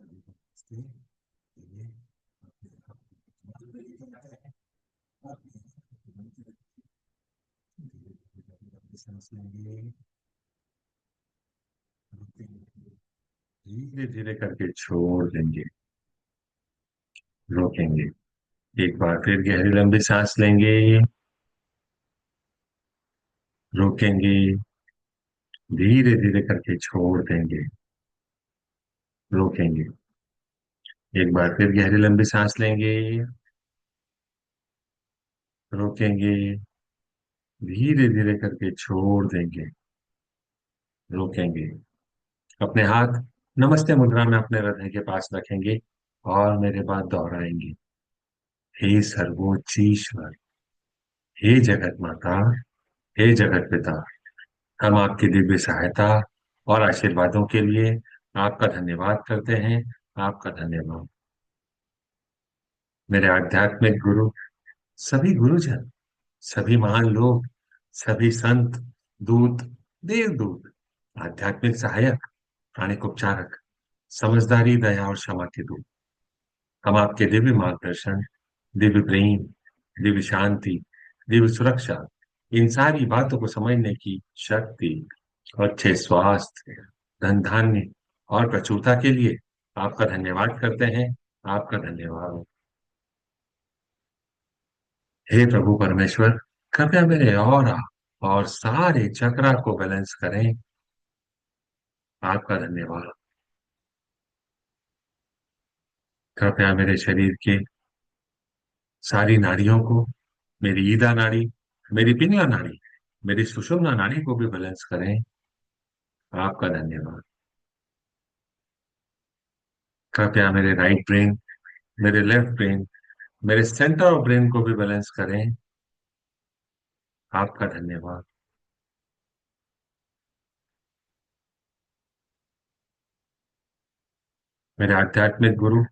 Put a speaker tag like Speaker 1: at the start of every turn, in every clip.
Speaker 1: सभी को नमस्ते। ये आप सांस लेंगे, धीरे धीरे करके छोड़ देंगे, रोकेंगे। एक बार फिर गहरी लंबी सांस लेंगे, रोकेंगे, धीरे धीरे करके छोड़ देंगे, रोकेंगे। एक बार फिर गहरी लंबी सांस लेंगे, रोकेंगे, धीरे धीरे करके छोड़ देंगे, रोकेंगे। अपने हाथ नमस्ते मुद्रा में अपने हृदय के पास रखेंगे और मेरे बाद दोहराएंगे। हे सर्वोच्च ईश्वर, हे जगत माता, हे जगत पिता, हम आपकी दिव्य सहायता और आशीर्वादों के लिए आपका धन्यवाद करते हैं। आपका धन्यवाद। मेरे आध्यात्मिक गुरु, सभी गुरुजन, सभी महान लोग, सभी संत, दूत, देवदूत, आध्यात्मिक सहायक, प्राणिक उपचारक, समझदारी, दया और क्षमा के दूत, हम आपके दिव्य मार्गदर्शन, दिव्य प्रेम, दिव्य शांति, दिव्य सुरक्षा, इन सारी बातों को समझने की शक्ति, अच्छे स्वास्थ्य, धन धान्य और प्रचुरता के लिए आपका धन्यवाद करते हैं। आपका धन्यवाद। हे प्रभु परमेश्वर, कृपया मेरे और सारे चक्रा को बैलेंस करें। आपका धन्यवाद। कृपया मेरे शरीर के सारी नाड़ियों को, मेरी ईदा नाड़ी, मेरी पिंगला नाड़ी, मेरी सुषुम्ना नाड़ी को भी बैलेंस करें। आपका धन्यवाद। कृपया मेरे राइट ब्रेन, मेरे लेफ्ट ब्रेन, मेरे सेंटर ऑफ ब्रेन को भी बैलेंस करें। आपका धन्यवाद। मेरे आध्यात्मिक गुरु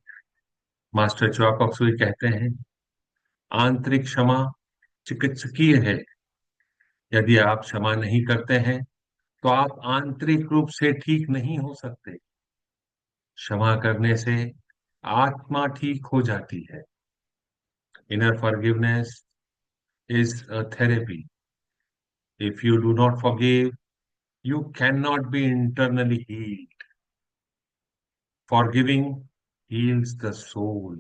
Speaker 1: मास्टर च्वाक सुई कहते हैं, आंतरिक क्षमा चिकित्सकीय है। यदि आप क्षमा नहीं करते हैं तो आप आंतरिक रूप से ठीक नहीं हो सकते। क्षमा करने से आत्मा ठीक हो जाती है। Inner forgiveness is a therapy. If you do not forgive, you cannot be internally healed. Forgiving heals the soul.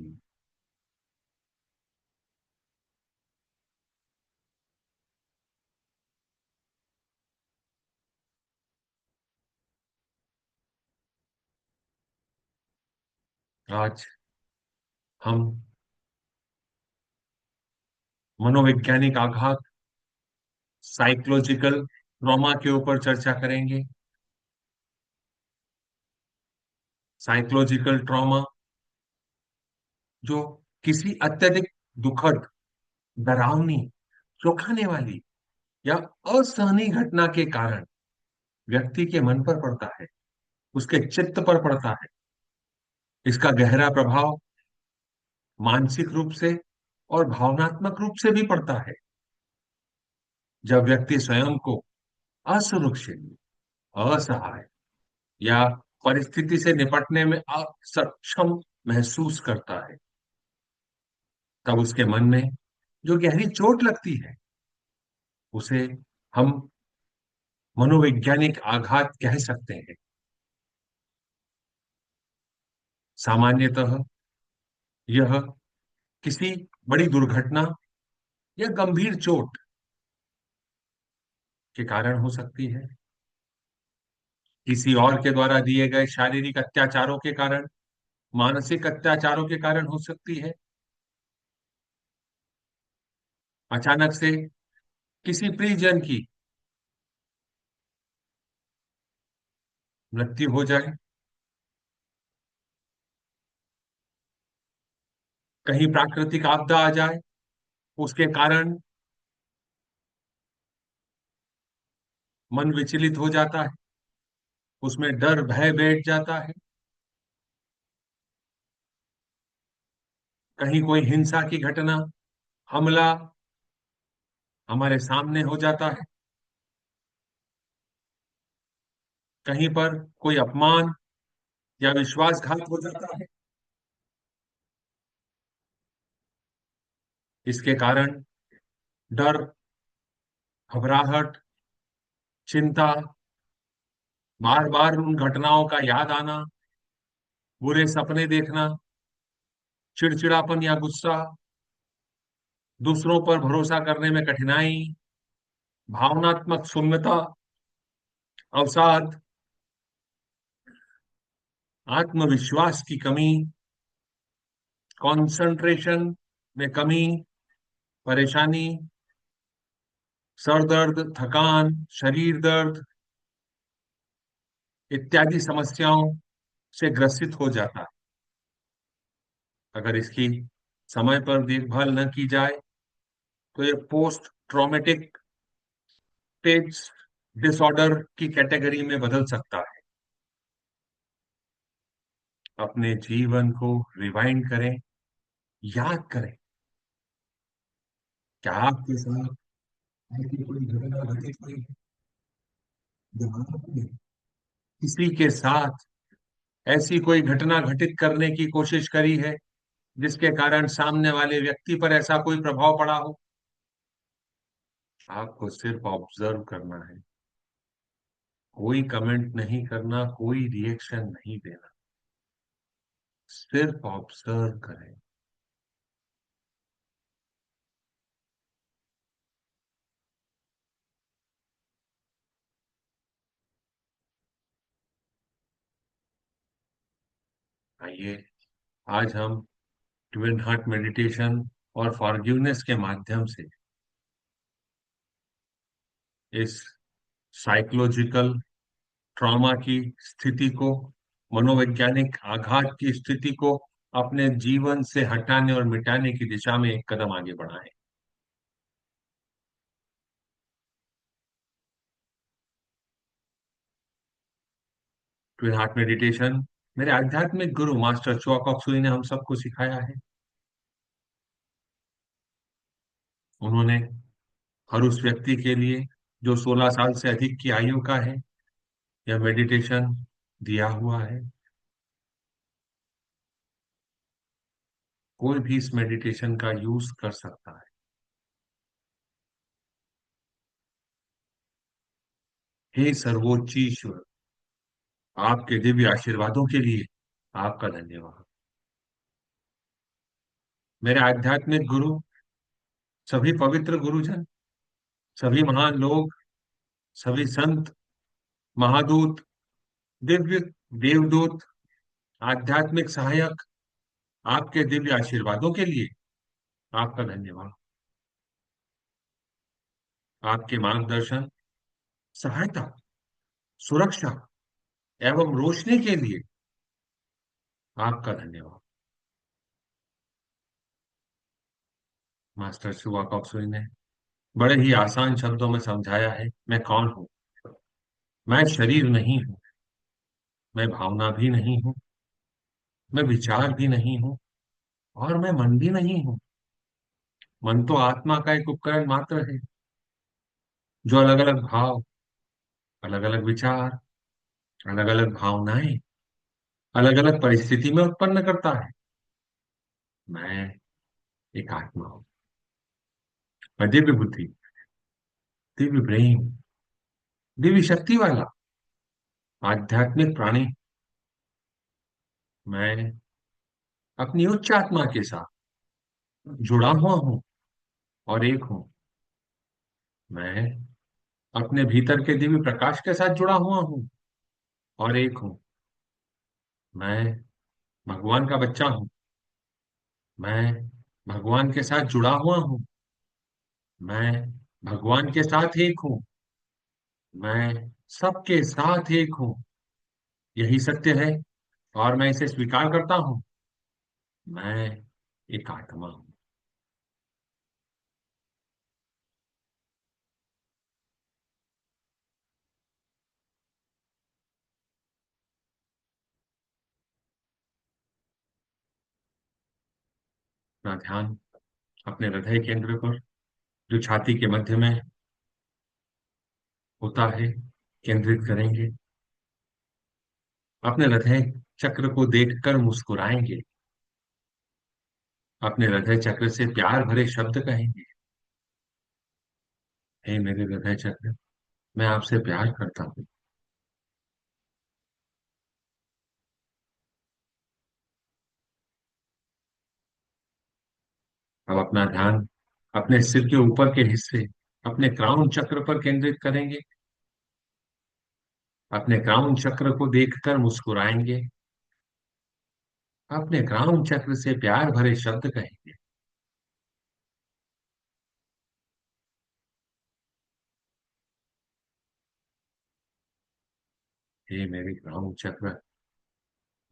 Speaker 1: आज हम मनोवैज्ञानिक आघात, साइकोलॉजिकल ट्रॉमा के ऊपर चर्चा करेंगे। साइकोलॉजिकल ट्रॉमा जो किसी अत्यधिक दुखद, डरावनी, चौंकाने वाली या असहनीय घटना के कारण व्यक्ति के मन पर पड़ता है, उसके चित्त पर पड़ता है। इसका गहरा प्रभाव मानसिक रूप से और भावनात्मक रूप से भी पड़ता है। जब व्यक्ति स्वयं को असुरक्षित, असहाय या परिस्थिति से निपटने में असक्षम महसूस करता है, तब उसके मन में जो गहरी चोट लगती है, उसे हम मनोवैज्ञानिक आघात कह सकते हैं। सामान्यतः यह किसी बड़ी दुर्घटना या गंभीर चोट के कारण हो सकती है, किसी और के द्वारा दिए गए शारीरिक अत्याचारों के कारण, मानसिक अत्याचारों के कारण हो सकती है, अचानक से किसी प्रियजन की मृत्यु हो जाए, कहीं प्राकृतिक आपदा आ जाए, उसके कारण मन विचलित हो जाता है, उसमें डर भय बैठ जाता है, कहीं कोई हिंसा की घटना, हमला हमारे सामने हो जाता है, कहीं पर कोई अपमान, या विश्वासघात हो जाता है। इसके कारण डर, घबराहट, चिंता, बार बार उन घटनाओं का याद आना, बुरे सपने देखना, चिड़चिड़ापन या गुस्सा, दूसरों पर भरोसा करने में कठिनाई, भावनात्मक शून्यता, अवसाद, आत्मविश्वास की कमी, कंसंट्रेशन में कमी, परेशानी, सर दर्द, थकान, शरीर दर्द इत्यादि समस्याओं से ग्रसित हो जाता है। अगर इसकी समय पर देखभाल न की जाए तो ये पोस्ट ट्रॉमेटिक स्ट्रेस डिसऑर्डर की कैटेगरी में बदल सकता है। अपने जीवन को रिवाइंड करें, याद करें, क्या आपके साथ ऐसी कोई घटना घटित हुई है जहां आपने किसी के साथ ऐसी कोई घटना घटित करने की कोशिश करी है जिसके कारण सामने वाले व्यक्ति पर ऐसा कोई प्रभाव पड़ा हो। आपको सिर्फ ऑब्जर्व करना है, कोई कमेंट नहीं करना, कोई रिएक्शन नहीं देना, सिर्फ ऑब्जर्व करें। आइए आज हम ट्विन हार्ट मेडिटेशन और फॉरगिवनेस के माध्यम से इस साइकोलॉजिकल ट्रॉमा की स्थिति को, मनोवैज्ञानिक आघात की स्थिति को अपने जीवन से हटाने और मिटाने की दिशा में एक कदम आगे बढ़ाएं। ट्विन हार्ट मेडिटेशन मेरे आध्यात्मिक गुरु मास्टर चुआ कॉक्सुई ने हम सबको सिखाया है। उन्होंने हर उस व्यक्ति के लिए जो 16 साल से अधिक की आयु का है यह मेडिटेशन दिया हुआ है। कोई भी इस मेडिटेशन का यूज कर सकता है। हे सर्वोच्च ईश्वर, आपके दिव्य आशीर्वादों के लिए आपका धन्यवाद। मेरे आध्यात्मिक गुरु, सभी पवित्र गुरुजन, सभी महान लोग, सभी संत, महादूत, दिव्य देवदूत, आध्यात्मिक सहायक, आपके दिव्य आशीर्वादों के लिए आपका धन्यवाद। आपके मार्गदर्शन, सहायता, सुरक्षा एवं रोशनी के लिए आपका धन्यवाद। मास्टर सुवा कॉक्सुई ने बड़े ही आसान शब्दों में समझाया है, मैं कौन हूं। मैं शरीर नहीं हूं, मैं भावना भी नहीं हूं, मैं विचार भी नहीं हूं, और मैं मन भी नहीं हूं। मन तो आत्मा का एक उपकरण मात्र है जो अलग अलग भाव, अलग अलग विचार, अलग अलग भावनाएं अलग अलग परिस्थिति में उत्पन्न करता है। मैं एक आत्मा हूं, मैं दिव्य बुद्धि, दिव्य ब्रेन, दिव्य शक्ति वाला आध्यात्मिक प्राणी। मैं अपनी उच्च आत्मा के साथ जुड़ा हुआ हूं और एक हूं। मैं अपने भीतर के दिव्य प्रकाश के साथ जुड़ा हुआ हूं और एक हूं। मैं भगवान का बच्चा हूं। मैं भगवान के साथ जुड़ा हुआ हूं। मैं भगवान के साथ एक हूं। मैं सबके साथ एक हूं। यही सत्य है और मैं इसे स्वीकार करता हूं। मैं एक आत्मा हूं। अपना ध्यान अपने हृदय केंद्र पर, जो छाती के मध्य में होता है, केंद्रित करेंगे। अपने हृदय चक्र को देखकर मुस्कुराएंगे, अपने हृदय चक्र से प्यार भरे शब्द कहेंगे। हे मेरे हृदय चक्र, मैं आपसे प्यार करता हूँ। अब अपना ध्यान अपने सिर के ऊपर के हिस्से, अपने क्राउन चक्र पर केंद्रित करेंगे। अपने क्राउन चक्र को देखकर मुस्कुराएंगे, अपने क्राउन चक्र से प्यार भरे शब्द कहेंगे। हे मेरे क्राउन चक्र,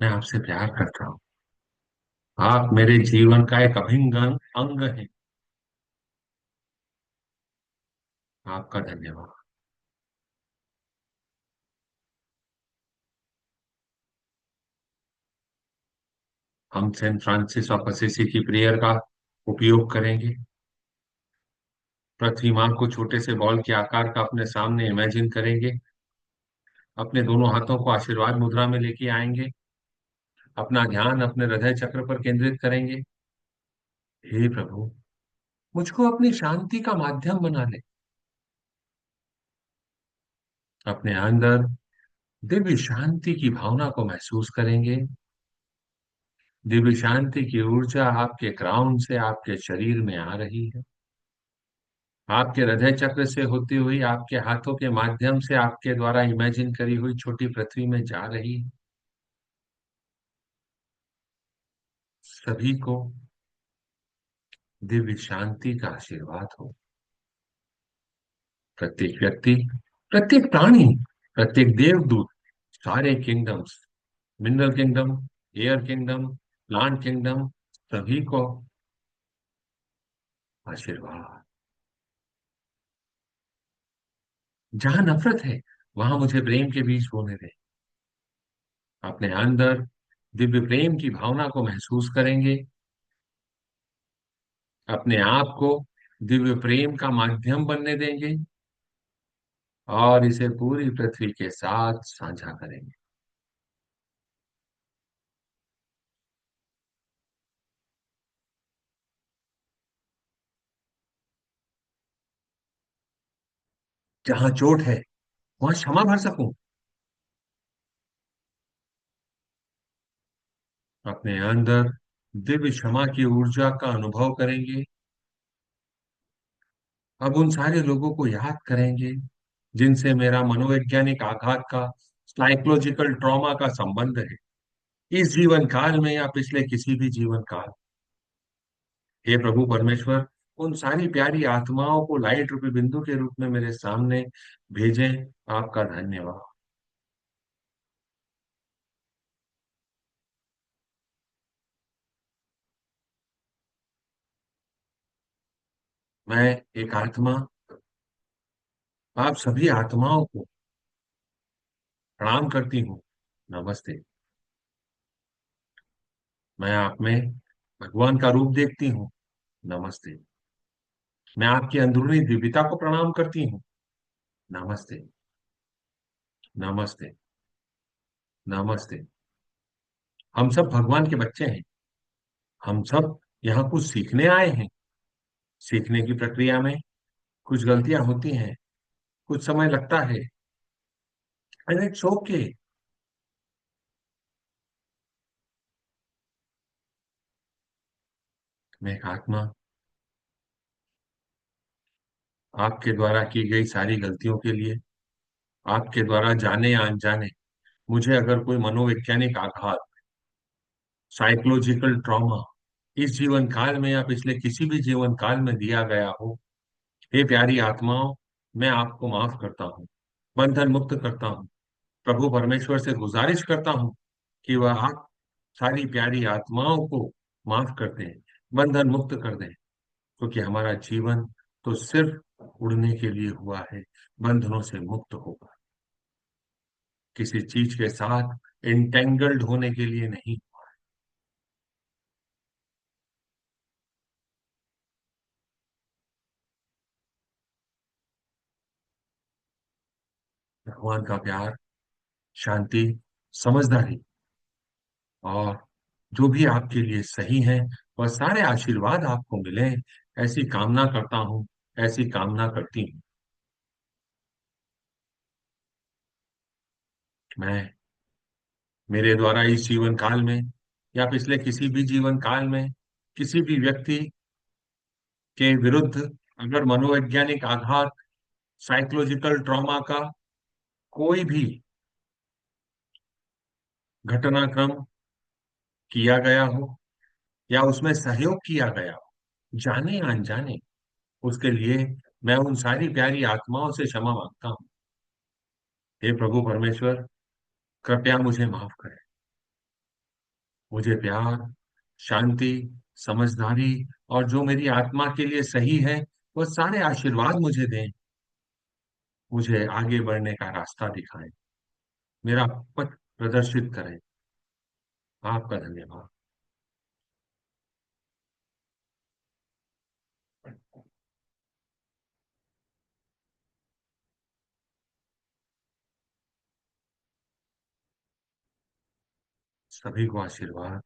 Speaker 1: मैं आपसे प्यार करता हूँ। आप मेरे जीवन का एक अभिन्न अंग अंग हैं। आपका धन्यवाद। हम सेंट फ्रांसिस ऑफ असीसी की प्रेयर का उपयोग करेंगे। पृथ्वी माँ को छोटे से बॉल के आकार का अपने सामने इमेजिन करेंगे। अपने दोनों हाथों को आशीर्वाद मुद्रा में लेके आएंगे। अपना ध्यान अपने हृदय चक्र पर केंद्रित करेंगे। हे प्रभु, मुझको अपनी शांति का माध्यम बना ले। अपने अंदर दिव्य शांति की भावना को महसूस करेंगे। दिव्य शांति की ऊर्जा आपके क्राउन से आपके शरीर में आ रही है। आपके हृदय चक्र से होती हुई आपके हाथों के माध्यम से आपके द्वारा इमेजिन करी हुई छोटी पृथ्वी में जा रही है। सभी को दिव्य शांति का आशीर्वाद हो। प्रत्येक व्यक्ति, प्रत्येक प्राणी, प्रत्येक देवदूत, सारे kingdoms, mineral kingdom, air kingdom, plant kingdom, सभी को आशीर्वाद। जहां नफरत है, वहां मुझे प्रेम के बीज बोने दे। अपने अंदर दिव्य प्रेम की भावना को महसूस करेंगे। अपने आप को दिव्य प्रेम का माध्यम बनने देंगे और इसे पूरी पृथ्वी के साथ साझा करेंगे। जहां चोट है, वहां क्षमा भर सकूं। अपने अंदर दिव्य क्षमा की ऊर्जा का अनुभव करेंगे। अब उन सारे लोगों को याद करेंगे जिनसे मेरा मनोवैज्ञानिक आघात का, साइकोलॉजिकल ट्रॉमा का संबंध है, इस जीवन काल में या पिछले किसी भी जीवन काल। हे प्रभु परमेश्वर, उन सारी प्यारी आत्माओं को लाइट रूपी बिंदु के रूप में मेरे सामने भेजें। आपका धन्यवाद। मैं एक आत्मा, आप सभी आत्माओं को प्रणाम करती हूँ। नमस्ते। मैं आप में भगवान का रूप देखती हूँ। नमस्ते। मैं आपकी अंदरूनी दिव्यता को प्रणाम करती हूँ। नमस्ते। नमस्ते। नमस्ते। हम सब भगवान के बच्चे हैं। हम सब यहाँ कुछ सीखने आए हैं। सीखने की प्रक्रिया में कुछ गलतियां होती हैं, कुछ समय लगता है, एंड इट्स ओके। मैं एक आत्मा, आपके द्वारा की गई सारी गलतियों के लिए, आपके द्वारा जाने या अनजाने मुझे अगर कोई मनोवैज्ञानिक आघात, साइकोलॉजिकल ट्रॉमा इस जीवन काल में या पिछले किसी भी जीवन काल में दिया गया हो, हे प्यारी आत्माओं, मैं आपको माफ करता हूँ, बंधन मुक्त करता हूँ। प्रभु परमेश्वर से गुजारिश करता हूँ कि वह आप सारी प्यारी आत्माओं को माफ कर दें, बंधन मुक्त कर दें, क्योंकि हमारा जीवन तो सिर्फ उड़ने के लिए हुआ है, बंधनों से मुक्त होगा, किसी चीज के साथ इंटेंगल्ड होने के लिए नहीं। भगवान का प्यार, शांति, समझदारी और जो भी आपके लिए सही है वह सारे आशीर्वाद आपको मिले, ऐसी कामना करता हूँ, ऐसी कामना करती हूँ। मैं मेरे द्वारा इस जीवन काल में या पिछले किसी भी जीवन काल में किसी भी व्यक्ति के विरुद्ध अगर मनोवैज्ञानिक आघात, साइकोलॉजिकल ट्रॉमा का कोई भी घटनाक्रम किया गया हो या उसमें सहयोग किया गया हो, जाने या अनजाने, उसके लिए मैं उन सारी प्यारी आत्माओं से क्षमा मांगता हूँ। हे प्रभु परमेश्वर, कृपया मुझे माफ करें। मुझे प्यार, शांति, समझदारी और जो मेरी आत्मा के लिए सही है वह सारे आशीर्वाद मुझे दें। मुझे आगे बढ़ने का रास्ता दिखाएं, मेरा पथ प्रदर्शित करें। आपका धन्यवाद। सभी को आशीर्वाद,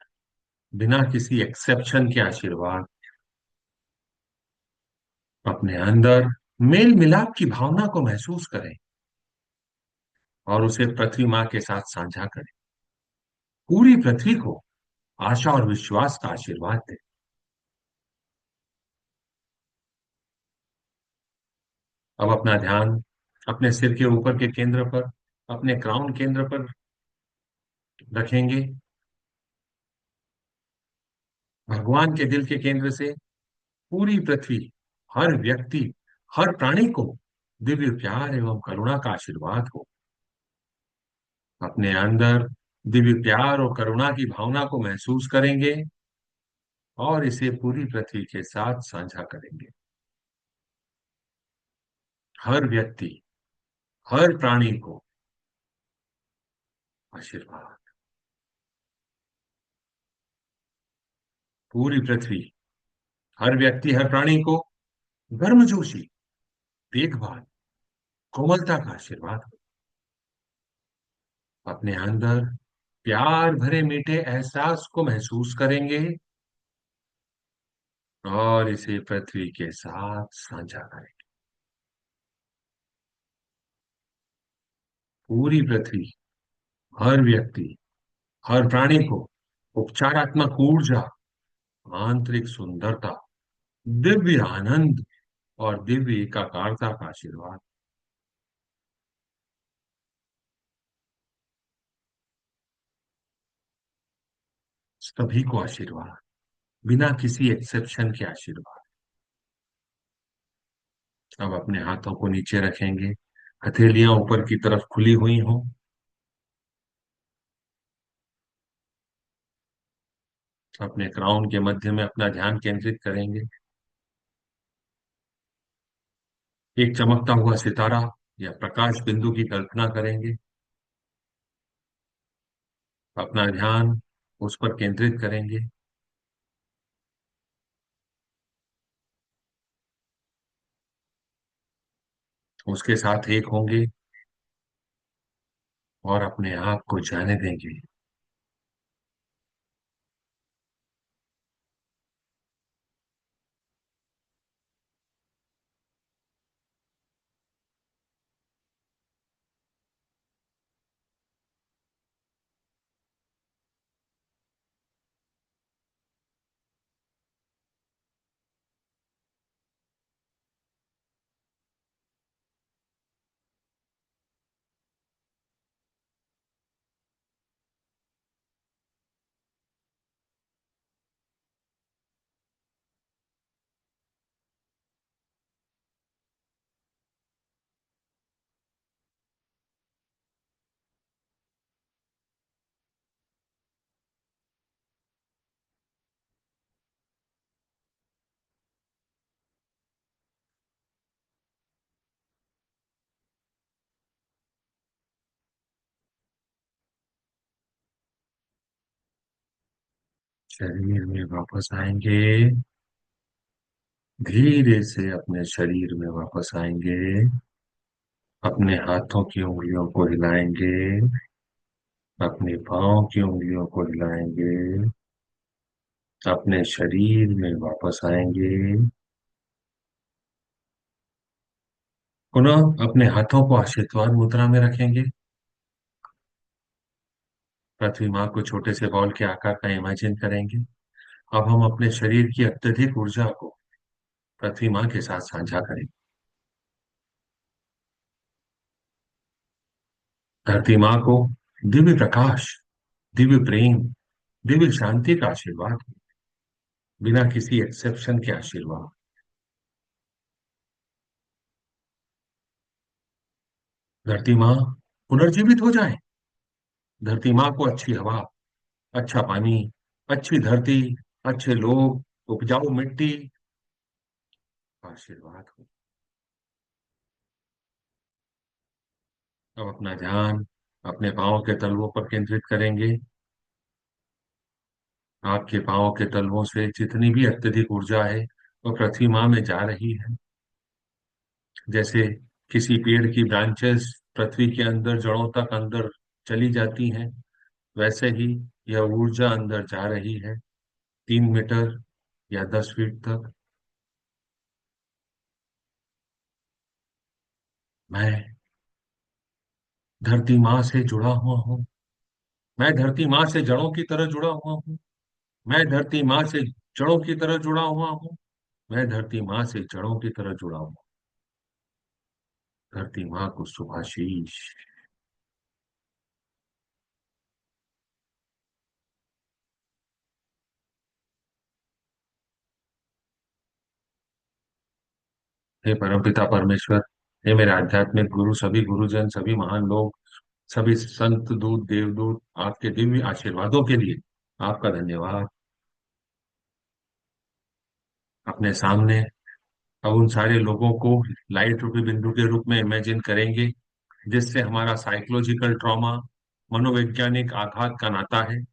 Speaker 1: बिना किसी एक्सेप्शन के आशीर्वाद। अपने अंदर मेल मिलाप की भावना को महसूस करें और उसे पृथ्वी माँ के साथ साझा करें। पूरी पृथ्वी को आशा और विश्वास का आशीर्वाद दें। अब अपना ध्यान अपने सिर के ऊपर के केंद्र पर, अपने क्राउन केंद्र पर रखेंगे। भगवान के दिल के केंद्र से पूरी पृथ्वी, हर व्यक्ति, हर प्राणी को दिव्य प्यार एवं करुणा का आशीर्वाद हो। अपने अंदर दिव्य प्यार और करुणा की भावना को महसूस करेंगे और इसे पूरी पृथ्वी के साथ साझा करेंगे। हर व्यक्ति, हर प्राणी को आशीर्वाद। पूरी पृथ्वी, हर व्यक्ति, हर प्राणी को गर्मजोशी, देखभाल, कोमलता का आशीर्वाद हो। अपने अंदर प्यार भरे मीठे एहसास को महसूस करेंगे और इसे पृथ्वी के साथ साझा करेंगे। पूरी पृथ्वी, हर व्यक्ति, हर प्राणी को उपचारात्मक ऊर्जा, आंतरिक सुंदरता, दिव्य आनंद और दिव्य एकाकारता का आशीर्वाद। सभी को आशीर्वाद, बिना किसी एक्सेप्शन के आशीर्वाद। अब अपने हाथों को नीचे रखेंगे, हथेलियां ऊपर की तरफ खुली हुई हों। अपने क्राउन के मध्य में अपना ध्यान केंद्रित करेंगे। एक चमकता हुआ सितारा या प्रकाश बिंदु की कल्पना करेंगे। अपना ध्यान उस पर केंद्रित करेंगे। उसके साथ एक होंगे और अपने आप को जाने देंगे। शरीर में वापस आएंगे। धीरे से अपने शरीर में वापस आएंगे। अपने हाथों की उंगलियों को हिलाएंगे अपने पाँव की उंगलियों को हिलाएंगे, अपने शरीर में वापस आएंगे, पुनः अपने हाथों को आशीर्वाद मुद्रा में रखेंगे। पृथ्वी माँ को छोटे से बॉल के आकार का इमेजिन करेंगे। अब हम अपने शरीर की अत्यधिक ऊर्जा को पृथ्वी माँ के साथ साझा करेंगे। धरती माँ को दिव्य प्रकाश, दिव्य प्रेम, दिव्य शांति का आशीर्वाद, बिना किसी एक्सेप्शन के आशीर्वाद। धरती माँ पुनर्जीवित हो जाए। धरती माँ को अच्छी हवा, अच्छा पानी, अच्छी धरती, अच्छे लोग, उपजाऊ मिट्टी का आशीर्वाद हो। अब अपना ध्यान अपने पाँव के तलवों पर केंद्रित करेंगे। आपके पाँव के तलवों से जितनी भी अत्यधिक ऊर्जा है वो पृथ्वी माँ में जा रही है। जैसे किसी पेड़ की ब्रांचेस पृथ्वी के अंदर जड़ों तक अंदर चली जाती हैं, वैसे ही यह ऊर्जा अंदर जा रही है, 3 मीटर या 10 फीट तक। मैं धरती माँ से जुड़ा हुआ हूँ। मैं धरती माँ से जड़ों की तरह जुड़ा हुआ हूँ। मैं धरती माँ से जड़ों की तरह जुड़ा हुआ हूँ। मैं धरती माँ से जड़ों की तरह जुड़ा हूँ। धरती माँ को शुभाशीष। हे परमपिता परमेश्वर, हे मेरे आध्यात्मिक गुरु, सभी गुरुजन, सभी महान लोग, सभी संत दूत देवदूत, आपके दिव्य आशीर्वादों के लिए आपका धन्यवाद। अपने सामने अब उन सारे लोगों को लाइट रूपी बिंदु के रूप में इमेजिन करेंगे, जिससे हमारा साइकोलॉजिकल ट्रॉमा, मनोवैज्ञानिक आघात का नाता है।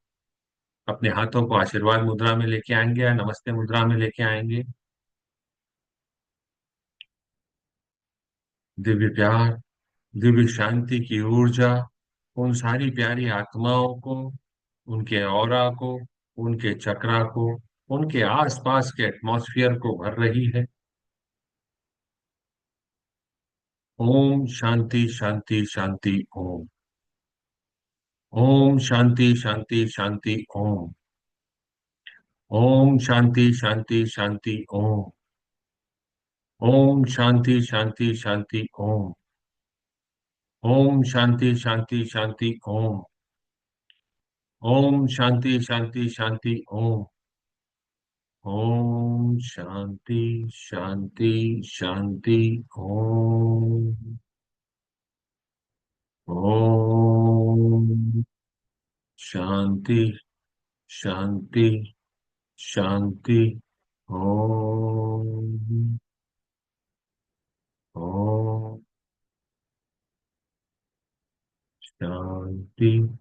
Speaker 1: अपने हाथों को आशीर्वाद मुद्रा में लेके आएंगे या नमस्ते मुद्रा में लेके आएंगे। दिव्य प्यार, दिव्य शांति की ऊर्जा उन सारी प्यारी आत्माओं को, उनके ऑरा को, उनके चक्रा को, उनके आसपास के एटमॉस्फेयर को भर रही है। ओम शांति शांति शांति ओम। ओम शांति शांति शांति ओम। ओम शांति शांति शांति ओम। ओम शांति शांति शांति ओम। ओम शांति शांति शांति ओम। ओम शांति शांति शांति ओम। ओम शांति शांति शांति ओम। ओम शांति शांति शांति ओम। ओम शांति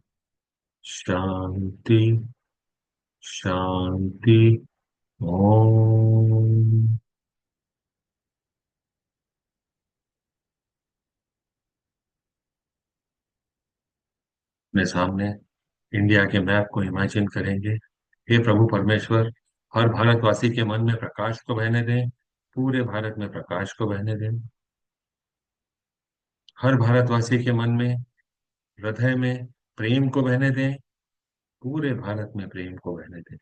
Speaker 1: शांति शांति ओम। अपने सामने इंडिया के मैप को इमेजिन करेंगे। हे प्रभु परमेश्वर, हर भारतवासी के मन में प्रकाश को बहने दें। पूरे भारत में प्रकाश को बहने दें। हर भारतवासी के मन में, हृदय में प्रेम को बहने दें। पूरे भारत में प्रेम को बहने दें।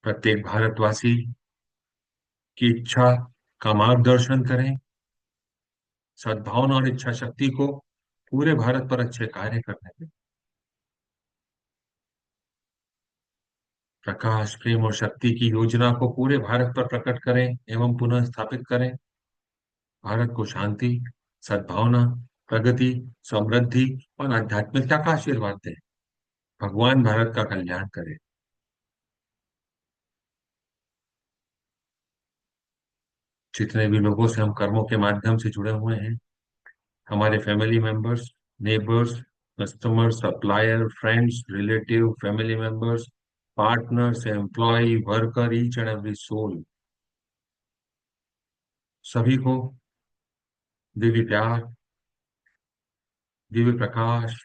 Speaker 1: प्रत्येक भारतवासी की इच्छा का मार्गदर्शन करें। सद्भावना और इच्छा शक्ति को पूरे भारत पर अच्छे कार्य करने दें। प्रकाश, प्रेम और शक्ति की योजना को पूरे भारत पर प्रकट करें एवं पुनः स्थापित करें। भारत को शांति, सद्भावना, प्रगति, समृद्धि और आध्यात्मिकता का आशीर्वाद दें। भगवान भारत का कल्याण करें। जितने भी लोगों से हम कर्मों के माध्यम से जुड़े हुए हैं, हमारे family members, neighbours, customers, supplier, friends, relative, family members, partners, employee, worker, each and every soul, सभी को दिव्य प्यार, दिव्य प्रकाश,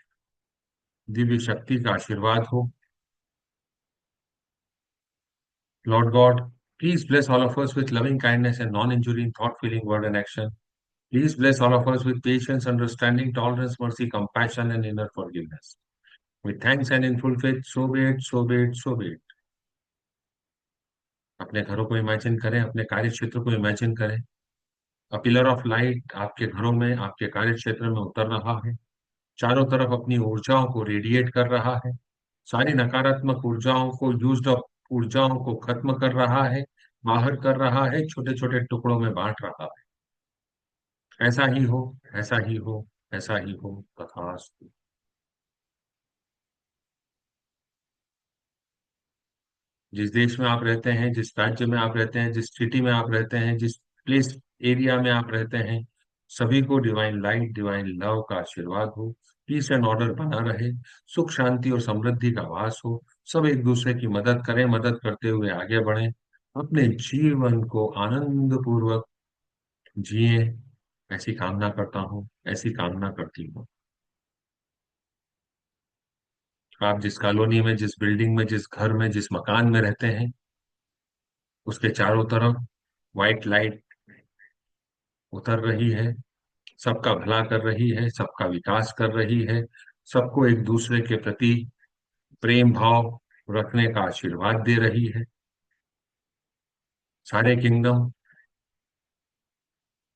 Speaker 1: दिव्य शक्ति का आशीर्वाद हो। Lord God, please bless all of us with loving kindness and non-injury in thought, feeling, word, and action. Please bless all of us with patience, understanding, tolerance, mercy, compassion, and inner forgiveness. With thanks and in full faith, so be it, so be it, so be it. अपने घरों को imagine करें, अपने कार्य क्षेत्र को imagine करें। अ pillar of light आपके घरों में, आपके कार्य क्षेत्र में उतर रहा है, चारों तरफ अपनी ऊर्जाओं को रेडिएट कर रहा है, सारी नकारात्मक ऊर्जाओं को, यूज्ड अप ऊर्जाओं को खत्म कर रहा है, बाहर कर रहा है, छोटे छोटे टुकड़ों में बांट रहा है। ऐसा ही हो, ऐसा ही हो, ऐसा ही हो, तथास्तु। जिस देश में आप रहते हैं, जिस राज्य में आप रहते हैं, जिस सिटी में आप रहते हैं, जिस प्लेस एरिया में आप रहते हैं, सभी को डिवाइन लाइट, डिवाइन लव का आशीर्वाद हो, पीस एंड ऑर्डर बना रहे, सुख शांति और समृद्धि का वास हो। सब एक दूसरे की मदद करें, मदद करते हुए आगे बढ़ें, अपने जीवन को आनंद पूर्वक जिए। ऐसी कामना करता हूँ, ऐसी कामना करती हूँ। आप जिस कॉलोनी में, जिस बिल्डिंग में, जिस घर में, जिस मकान में रहते हैं, उसके चारों तरफ व्हाइट लाइट उतर रही है, सबका भला कर रही है, सबका विकास कर रही है, सबको एक दूसरे के प्रति प्रेम भाव रखने का आशीर्वाद दे रही है। सारे kingdom,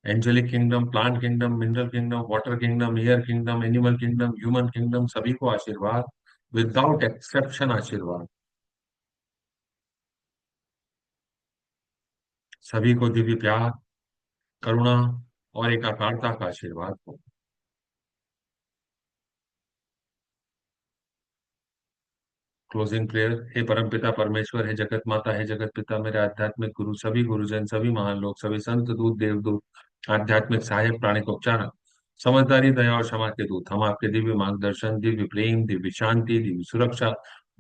Speaker 1: angelic kingdom, plant kingdom, mineral kingdom, water kingdom, air kingdom, animal kingdom, human kingdom, सभी को आशीर्वाद, विदाउट एक्सेप्शन आशीर्वाद। सभी को दिव्य प्यार, करुणा और एकाकारता का आशीर्वाद हो। Closing prayer. हे परमपिता परमेश्वर, हे जगत माता, हे जगत पिता, मेरे आध्यात्मिक गुरु, सभी गुरुजन, सभी महान लोग, सभी संत दूत, देवदूत, आध्यात्मिक सहायक, प्राणिक उपचारक, समझदारी, दया और क्षमा के दूत, हम आपके दिव्य मार्गदर्शन, दिव्य प्रेम, दिव्य शांति, दिव्य सुरक्षा,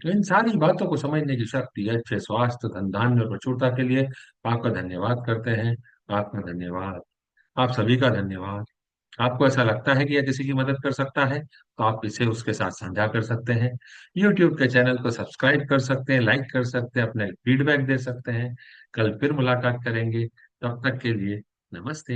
Speaker 1: तो इन सारी बातों को समझने की शक्ति, अच्छे स्वास्थ्य, धन धान्य और प्रचुरता के लिए आपका धन्यवाद करते हैं। आपका धन्यवाद। आप सभी का धन्यवाद। आपको ऐसा लगता है कि यह किसी की मदद कर सकता है, तो आप इसे उसके साथ साझा कर सकते हैं। YouTube के चैनल को सब्सक्राइब कर सकते हैं, लाइक कर सकते हैं, अपने फीडबैक दे सकते हैं। कल फिर मुलाकात करेंगे, तब तक के लिए नमस्ते।